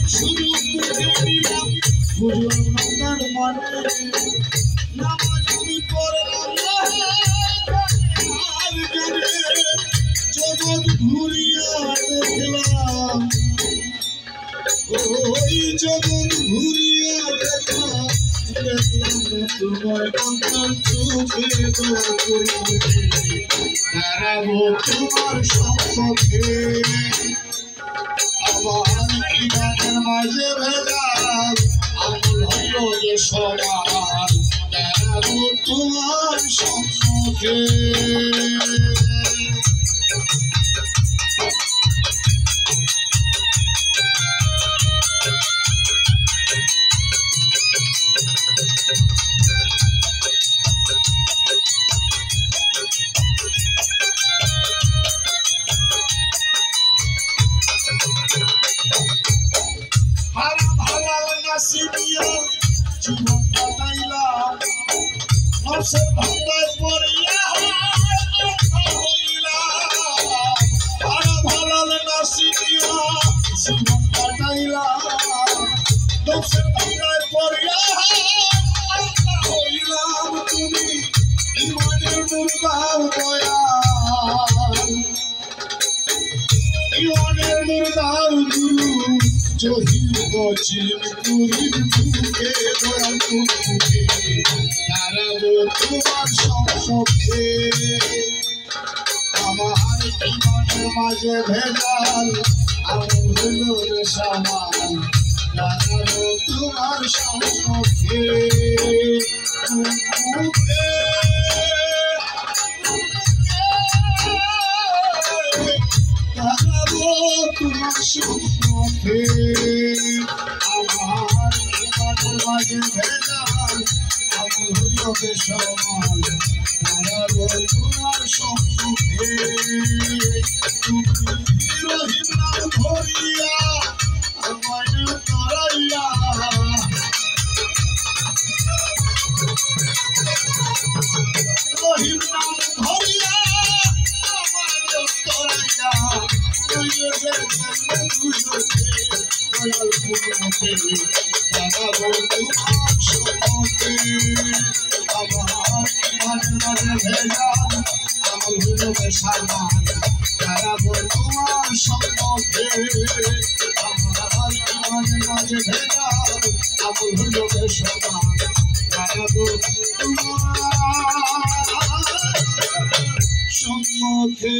শুধু মুখে দিলাম বুঝলাম না তার মানে নামাজ আমি পড়লাম না আর জানে জগৎ ঘুরিয়া দেখলাম ওই জগৎ ঘুরিয়া দেখলাম তোমার অন্তর চোখে দাঁড়াবো তোমার সম্মুখে আমার ইমানের মাঝে ভেজাল আমল হলো যে সমান দাঁড়াবো তোমার সম্মুখে জীবন কাটাইলাম নফসের ভান্ডায় পড়িয়া হইলাম হারাম হালাল নাসি দিয়া জীবন কাটাইলাম নফসের ভান্ডায় পড়িয়া হইলাম তুমি ইমানের নূর দাও দয়াল ইমানের নূর দাও গুরু জহির বচির পুরীর মুখে দয়াল মুখে দাঁড়াবো তোমার সম্মুখে আমার ইমানের মাঝে ভেজাল আমল হলো রে সমান দাঁড়াবো তোমার সম্মুখে দাঁড়াবো তোমার সম্মুখে আমার ইমানের মাঝে ভেজাল আমল হলো রে সমান দাঁড়াবো তোমার সম্মুখে তুমি রহিম নাম ধরিয়া আমায় তরাইয়া রহিম নাম ধরিয়া আমায় তরাইয়া দাঁড়াবো তোমার সম্মুখে আমার ইমানের মাঝে ভেজাল আমল হলো রে সমান দাঁড়াবো তোমার সম্মুখে আমার ইমানের মাঝে ভেজাল আমল হলো রে সমান দাঁড়াবো তোমার সম্মুখে